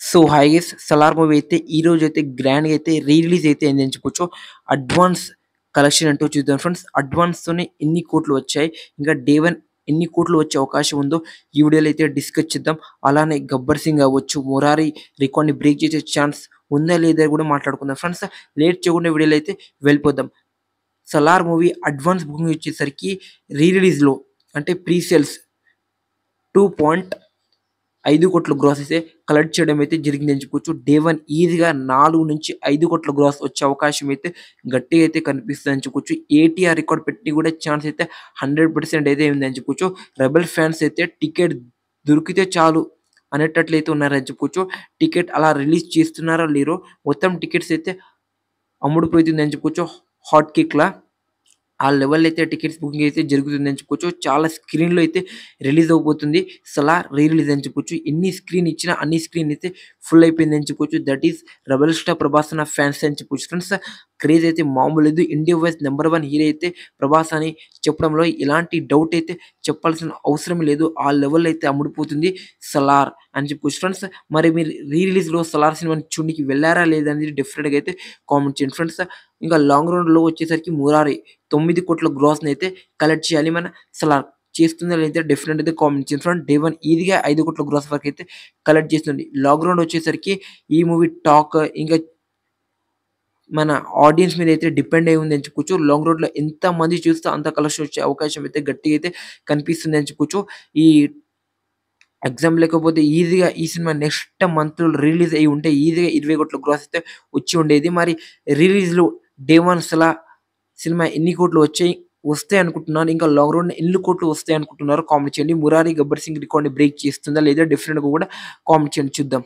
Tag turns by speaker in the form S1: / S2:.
S1: So hi guys, 'Salaar' movie అయితే ఈరోజైతే గ్రాండ్‌గా అయితే రిలీజ్ అయితే అయిందని చెప్పుకోవచ్చు. అడ్వాన్స్ కలెక్షన్ అంటూ చూద్దాం ఫ్రెండ్స్. అడ్వాన్స్‌తోనే ఎన్ని కోట్లు వచ్చాయి, ఇంకా డే 1 ఎన్ని కోట్లు వచ్చే అవకాశం ఉందో ఈ వీడియోలో అయితే డిస్కస్ చేద్దాం. అలానే 'గబ్బర్ సింగ్' అవ్వచ్చు, 'మురారి' రికార్డ్‌ని బ్రేక్ చేసే ఛాన్స్ ఉందా లేదా కూడా మాట్లాడుకుందాం ఫ్రెండ్స్. లేట్ చేయకుండా వీడియోలో అయితే వెళ్ళిపోదాం. 'సలార్' మూవీ అడ్వాన్స్ బుకింగ్ వచ్చేసరికి రిలీజ్‌లో అంటే ప్రీ సేల్స్ 2.5 కోట్ల గ్రాస్ అయితే కలెక్ట్ చేయడం అయితే జరిగిందని చెప్పుకోవచ్చు. డే 1 ఈజీగా 4-5 కోట్ల గ్రాస్ వచ్చే అవకాశం అయితే గట్టిగా అయితే కనిపిస్తుందని చెప్పుకోవచ్చు. ఏటీఆర్ రికార్డ్ పెట్టి కూడా ఛాన్స్ అయితే 100% అయితే ఉందని చెప్పుకోవచ్చు. రెబెల్ ఫ్యాన్స్ అయితే టికెట్ దొరికితే చాలు అనేటట్లయితే ఉన్నారని చెప్పుకోవచ్చు. టికెట్ అలా రిలీజ్ చేస్తున్నారో లేరో మొత్తం టికెట్స్ అయితే అమ్ముడుపోతుందని చెప్పుకోవచ్చు. హాట్ కేక్‌లా ఆ లెవెల్ అయితే టికెట్స్ బుకింగ్ అయితే జరుగుతుందని చెప్పుకోవచ్చు. చాలా స్క్రీన్‌లో అయితే రిలీజ్ అవ్వబోతుంది. 'సలార్' రిలీజ్ అని చెప్పొచ్చు. ఎన్ని స్క్రీన్ ఇచ్చినా అన్ని స్క్రీన్ అయితే ఫుల్ అయిపోయిందని చెప్పుకోవచ్చు. That is rebel star Prabhas అన్న ఫ్యాన్స్ అని చెప్పొచ్చు ఫ్రెండ్స్. క్రేజ్ అయితే మామూలు లేదు. ఇండియా వైస్ నంబర్ 1 హీరో అయితే ప్రభాస్ అని చెప్పడంలో ఎలాంటి డౌట్ అయితే చెప్పాల్సిన అవసరం లేదు. ఆ లెవెల్ అయితే అమ్ముడుపోతుంది 'సలార్' అని చెప్పుకోవచ్చు ఫ్రెండ్స్. మరి మీరు రిలీజ్‌లో 'సలార్' సినిమాని చూడనీకి వెళ్లారా లేదా అనేది డెఫినిట్‌గా అయితే కామెంట్ చేయండి ఫ్రెండ్స్. ఇంకా లాంగ్ రన్‌లో వచ్చేసరికి 'మురారి' 9 కోట్ల గ్రాస్‌ని అయితే కలెక్ట్ చేయాలి. మన 'సలార్' చేస్తుందా లేదా డెఫినిట్‌గా అయితే కామెంట్ చేయండి ఫ్రెండ్స్. డే 1 ఈజీగా 5 కోట్ల గ్రాస్ వరకు అయితే కలెక్ట్ చేస్తుంది. లాంగ్ రన్ వచ్చేసరికి ఈ మూవీ టాక్ ఇంకా మన ఆడియన్స్ మీద అయితే డిపెండ్ అయి ఉందని చెప్పుకోవచ్చు. లాంగ్ రన్‌లో ఎంతమంది చూస్తే అంత కలెక్షన్ వచ్చే అవకాశం అయితే గట్టిగా అయితే కనిపిస్తుందని చెప్పుకోవచ్చు. ఈ ఎగ్జామ్ లేకపోతే ఈజీగా ఈ సినిమా నెక్స్ట్ మంత్‌లో రిలీజ్ అయ్యి ఉంటే ఈజీగా 20 కోట్ల గ్రాస్ అయితే వచ్చి ఉండేది. మరి రిలీజ్‌లో డే 1 సినిమా ఎన్ని కోట్లు వస్తాయి అనుకుంటున్నారు. ఇంకా లాంగ్ రన్ ఎన్ని కోట్లు వస్తాయి అనుకుంటున్నారో కామెంట్ చేయండి. 'మురారి', 'గబ్బర్ సింగ్' రికార్డ్‌ని బ్రేక్ చేస్తుందా లేదా డెఫినిట్‌గా కూడా కామెంట్ చేయండి చూద్దాం.